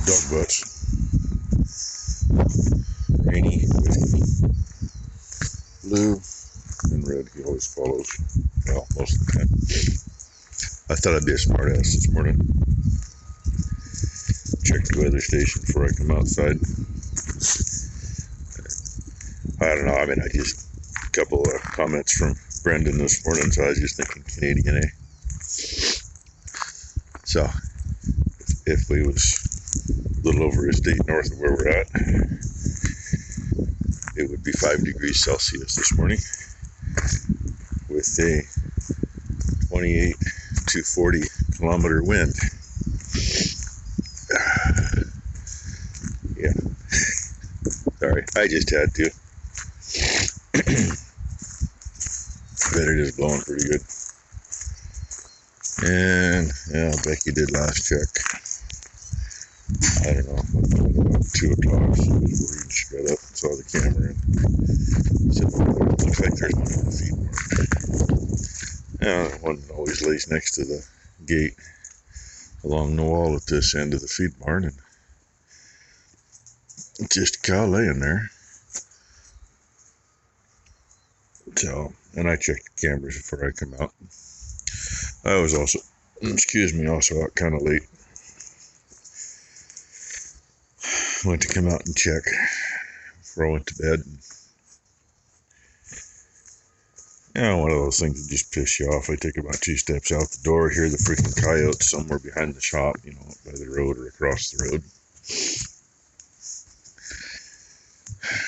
dog butts. Rainy, whiskey, blue, and red. He always follows. Well, most of the time. I thought I'd be a smart ass this morning. Check the weather station before I come outside. I don't know. I mean, a couple of comments from Brendan this morning, so I was just thinking Canadian, eh? So, if we was a little over a state north of where we're at, it would be 5 degrees Celsius this morning with a 28 to 40 kilometer wind. Yeah. Sorry, I just had to. Bet it is blowing pretty good. And yeah, Becky did last check. I don't know, about 2 o'clock. She was worried. She got up and saw the camera and said, well, it looks like there's one in the feed barn. Yeah, one always lays next to the gate along the wall at this end of the feed barn, and just a cow laying there. So, and I checked the cameras before I come out. I was also out kind of late. Went to come out and check before I went to bed. Yeah, one of those things that just piss you off. I take about 2 steps out the door, hear the freaking coyotes somewhere behind the shop, by the road or across the road.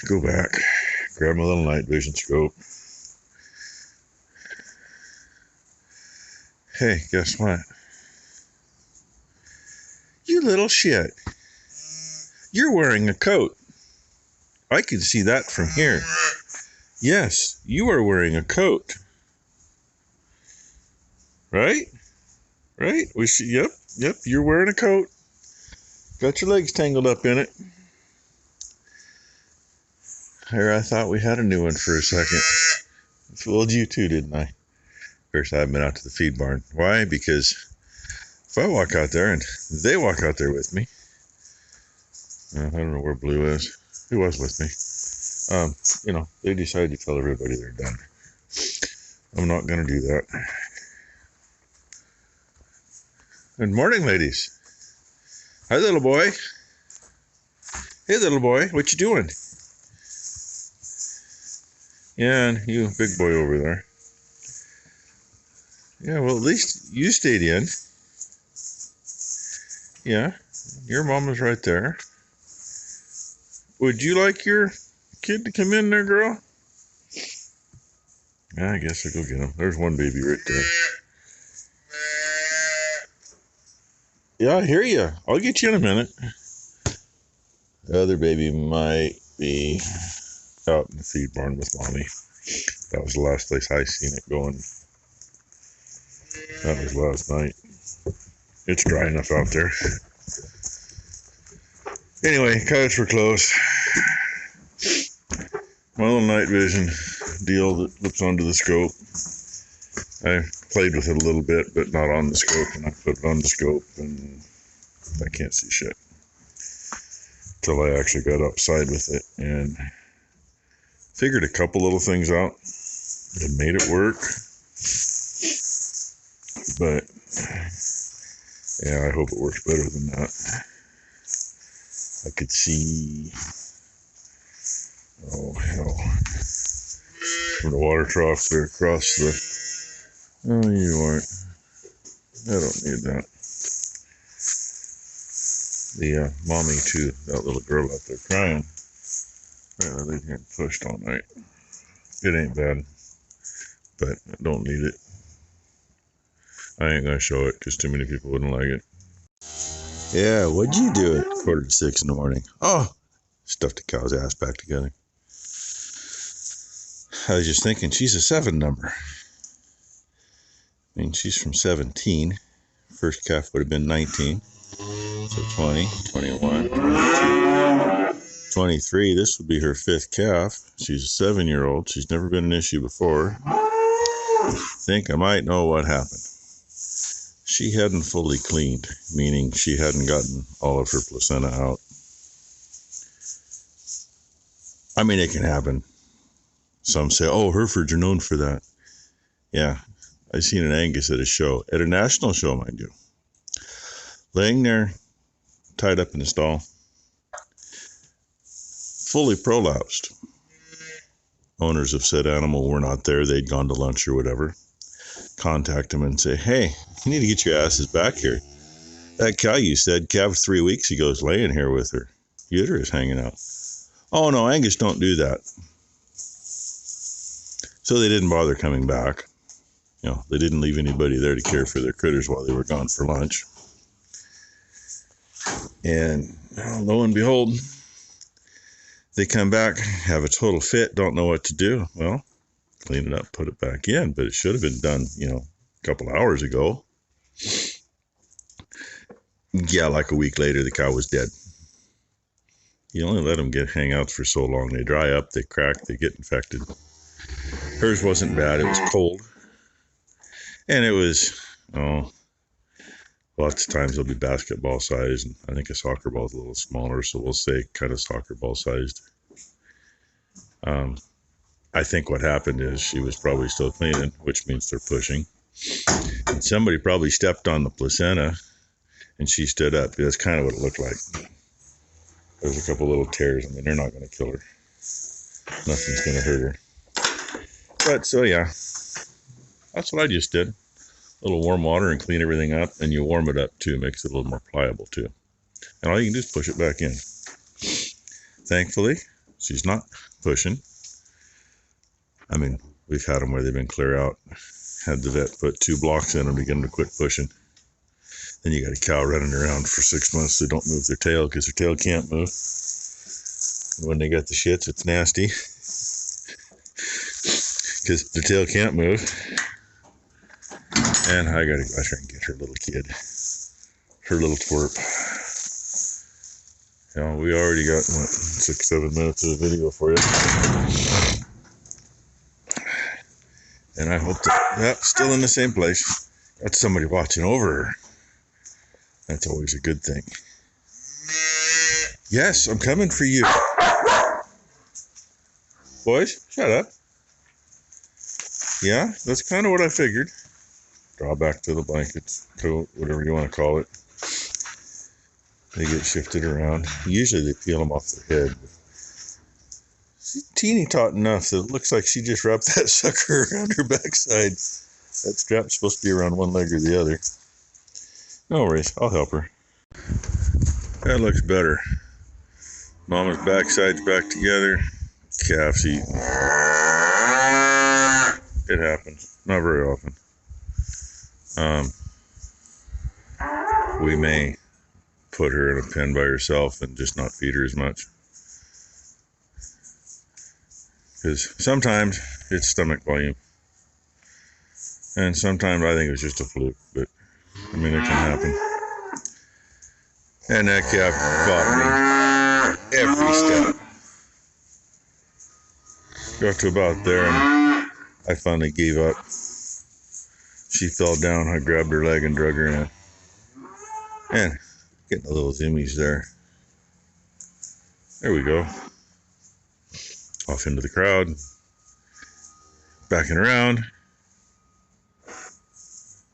Go back, grab my little night vision scope. Hey, guess what? You little shit. You're wearing a coat. I can see that from here. Yes, you are wearing a coat. Right? Right? We see, yep, you're wearing a coat. Got your legs tangled up in it. Here, I thought we had a new one for a second. Fooled you too, didn't I? Of course, I haven't been out to the feed barn. Why? Because if I walk out there and they walk out there with me, I don't know where Blue is. He was with me. They decided to tell everybody they're done. I'm not going to do that. Good morning, ladies. Hi, little boy. Hey, little boy. What you doing? Yeah, and you, big boy over there. Yeah, well, at least you stayed in. Yeah, your mom was right there. Would you like your kid to come in there, girl? Yeah, I guess I'll go get him. There's one baby right there. Yeah, I hear you. I'll get you in a minute. The other baby might be out in the feed barn with mommy. That was the last place I seen it going. That was last night. It's dry enough out there. Anyway, coyotes were close. My little night vision deal that flips onto the scope. I played with it a little bit, but not on the scope, and I put it on the scope, and I can't see shit. Until I actually got outside with it and figured a couple little things out that made it work. But yeah, I hope it works better than that. I could see, oh hell, from the water trough there across the, oh, you aren't, I don't need that. The mommy to that little girl out there crying. Yeah, they've been getting pushed all night. It ain't bad, but I don't need it. I ain't gonna show it because too many people wouldn't like it. Yeah, what'd you do at 5:45 in the morning? Oh, stuffed the cow's ass back together. I was just thinking, she's a 7 number. I mean, she's from 17. First calf would have been 19. So 20, 21, 22, 23. This would be her 5th calf. She's a 7-year-old. She's never been an issue before. I think I might know what happened. she hadn't fully cleaned, meaning she hadn't gotten all of her placenta out. I mean, it can happen. Some say, oh, Herefords are known for that. Yeah, I seen an Angus at a show, at a national show, mind you, laying there, tied up in the stall, fully prolapsed. Owners of said animal were not there. They'd gone to lunch or whatever. Contact them and say, hey, you need to get your asses back here. That cow you said calved 3 weeks ago is laying here with her uterus hanging out. Oh, no, Angus don't do that. So they didn't bother coming back. You know, they didn't leave anybody there to care for their critters while they were gone for lunch. And lo and behold, they come back, have a total fit, don't know what to do. Well, clean it up, put it back in, but it should have been done, a couple hours ago. Yeah, like a week later, the cow was dead. You only let them get hangouts for so long. They dry up, they crack, they get infected. Hers wasn't bad. It was cold. And it was, lots of times they'll be basketball sized. And I think a soccer ball is a little smaller, so we'll say kind of soccer ball sized. I think what happened is she was probably still cleaning, which means they're pushing. And somebody probably stepped on the placenta and she stood up. That's kind of what it looked like. There's a couple little tears. I mean, they're not going to kill her. Nothing's going to hurt her. But so, yeah, that's what I just did. A little warm water and clean everything up. And you warm it up too. Makes it a little more pliable too. And all you can do is push it back in. Thankfully, she's not pushing. I mean, we've had them where they've been clear out. Had the vet put 2 blocks in them to get them to quit pushing. Then you got a cow running around for 6 months. They don't move their tail because their tail can't move. And when they got the shits, it's nasty. Because their tail can't move. And I got to go out here and get her little kid. Her little twerp. We already got, 6-7 minutes of the video for you. And I hope that, still in the same place. Got somebody watching over her. That's always a good thing. Yes, I'm coming for you. Boys, shut up. Yeah, that's kind of what I figured. Draw back to the blankets, coat, whatever you want to call it. They get shifted around. Usually they peel them off their head. She's teeny tot enough that it looks like she just wrapped that sucker around her backside. That strap's supposed to be around one leg or the other. No worries, I'll help her. That looks better. Mama's backside's back together. Calf's eating. It happens. Not very often. We may put her in a pen by herself and just not feed her as much. Because sometimes it's stomach volume. And sometimes I think it was just a fluke. But, I mean, it can happen. And that calf fought me every step. Got to about there and I finally gave up. She fell down. I grabbed her leg and drug her in. And getting a little zimmies there. There we go. Off into the crowd. Backing around.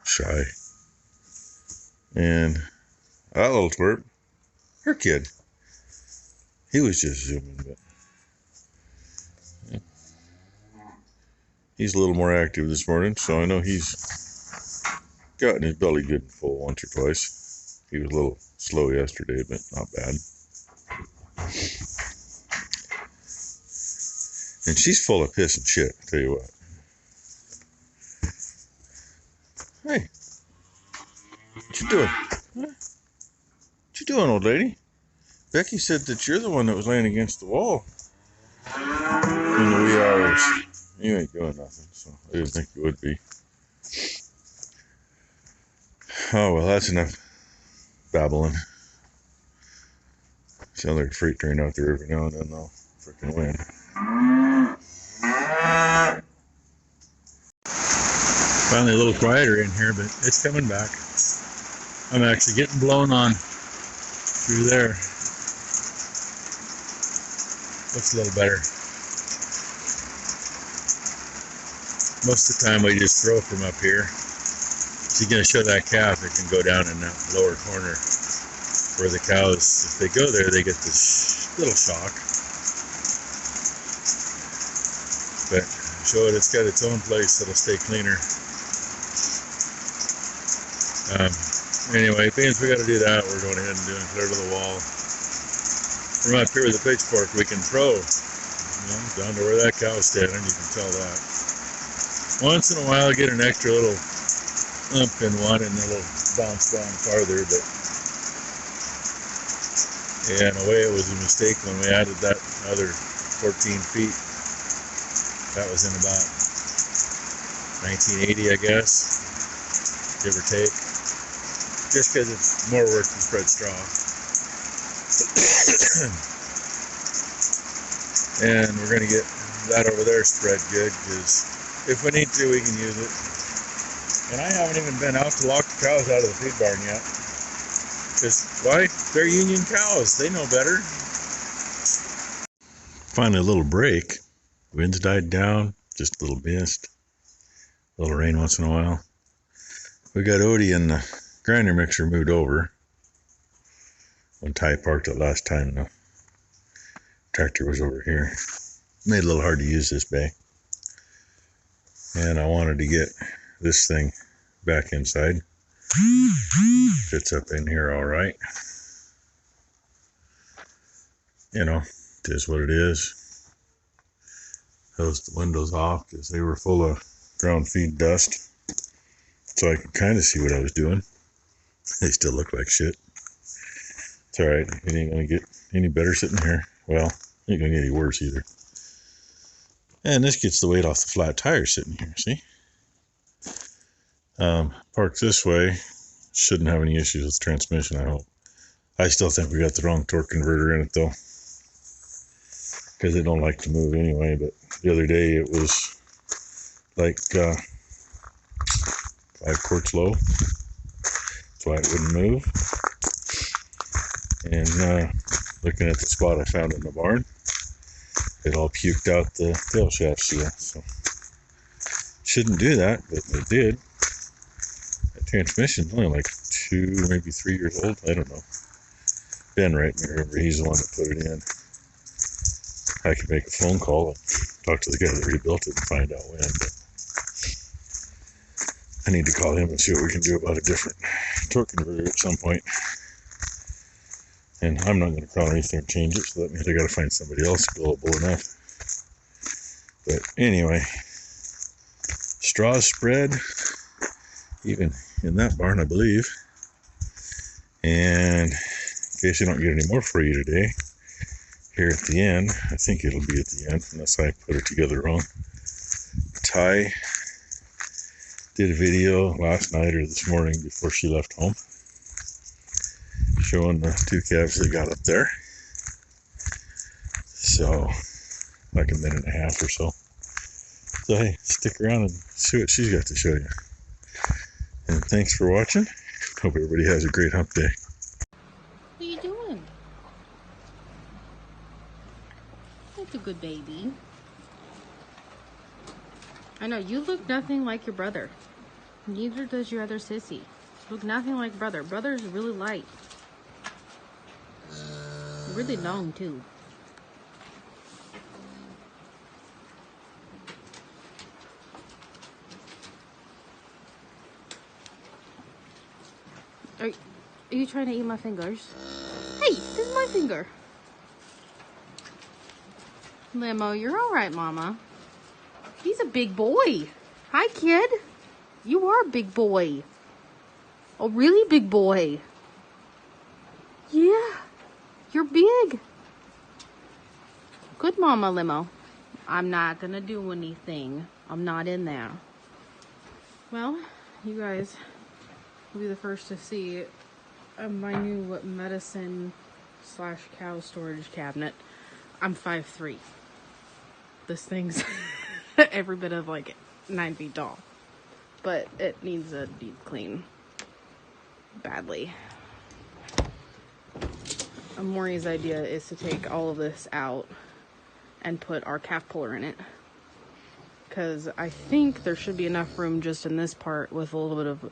Shy. And that little twerp, her kid, he was just zooming, but yeah. He's a little more active this morning, so I know he's gotten his belly good and full once or twice. He was a little slow yesterday, but not bad. And she's full of piss and shit, I'll tell you what. Hey, what you doing? Huh? What you doing, old lady? Becky said that you're the one that was laying against the wall in the wee hours. You ain't doing nothing, so I didn't think you would be. Oh, well, that's enough babbling. Sound like a freight train out there every now and then, though. Frickin' wind. Finally a little quieter in here, but it's coming back. I'm actually getting blown on through there. Looks a little better. Most of the time we just throw from up here. She's going to show that calf. It can go down in that lower corner where the cows, if they go there, they get this little shock. But show it, it's got its own place that'll stay cleaner. Anyway, being we got to do that, we're going ahead and doing clear to the wall. From up here with the pitchfork, we can throw, down to where that cow's standing. You can tell that. Once in a while, I get an extra little ump in one, and it'll bounce down farther. But yeah, in a way, it was a mistake when we added that other 14 feet. That was in about 1980, I guess, give or take. Just because it's more work than spread straw. And we're going to get that over there spread good, because if we need to, we can use it. And I haven't even been out to lock the cows out of the feed barn yet. Because, why? They're union cows. They know better. Finally, a little break. Winds died down. Just a little mist. A little rain once in a while. We got Odie and the grinder mixer moved over. When Ty parked it last time, the tractor was over here. Made it a little hard to use this bay. And I wanted to get this thing back inside. Fits up in here all right. It is what it is. Closed the windows off because they were full of ground feed dust. So I could kind of see what I was doing. They still look like shit. It's alright, it ain't gonna get any better sitting here. Well, it ain't gonna get any worse either. And this gets the weight off the flat tire sitting here, see? Parked this way, shouldn't have any issues with the transmission, I hope. I still think we got the wrong torque converter in it though, because it don't like to move anyway. But the other day it was like 5 quarts low. That's why it wouldn't move. And looking at the spot I found in the barn, it all puked out the tail shaft seal. So shouldn't do that, but it did. That transmission's only like 2, maybe 3 years old. I don't know. Ben right me, remember, he's the one that put it in. I could make a phone call and talk to the guy that rebuilt it and find out when. But I need to call him and see what we can do about a different torque converter at some point. And I'm not going to crawl underneath there and change it, so that means I got to find somebody else gullible enough. But anyway, straws spread, even in that barn, I believe. And in case I don't get any more for you today, here at the end, I think it'll be at the end, unless I put it together wrong. Ty did a video last night or this morning before she left home, showing the 2 calves they got up there. So, like a minute and a half or so. So hey, stick around and see what she's got to show you. And thanks for watching. Hope everybody has a great hump day. What are you doing? That's a good baby. I know, you look nothing like your brother. Neither does your other sissy. You look nothing like brother. Brother's really light. Really long too. Are you trying to eat my fingers? Hey, this is my finger. Limo, you're alright, Mama. He's a big boy. Hi, kid. You are a big boy. A really big boy. Yeah, you're big. Good Mama, Limo. I'm not gonna do anything. I'm not in there. Well, you guys will be the first to see my new medicine / cow storage cabinet. I'm 5'3". This thing's every bit of like 9 feet tall, but it needs a deep clean. badly. Morys' idea is to take all of this out and put our calf puller in it, because I think there should be enough room just in this part with a little bit of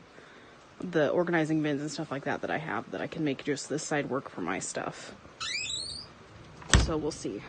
the organizing bins and stuff like that that I have, that I can make just this side work for my stuff. So we'll see.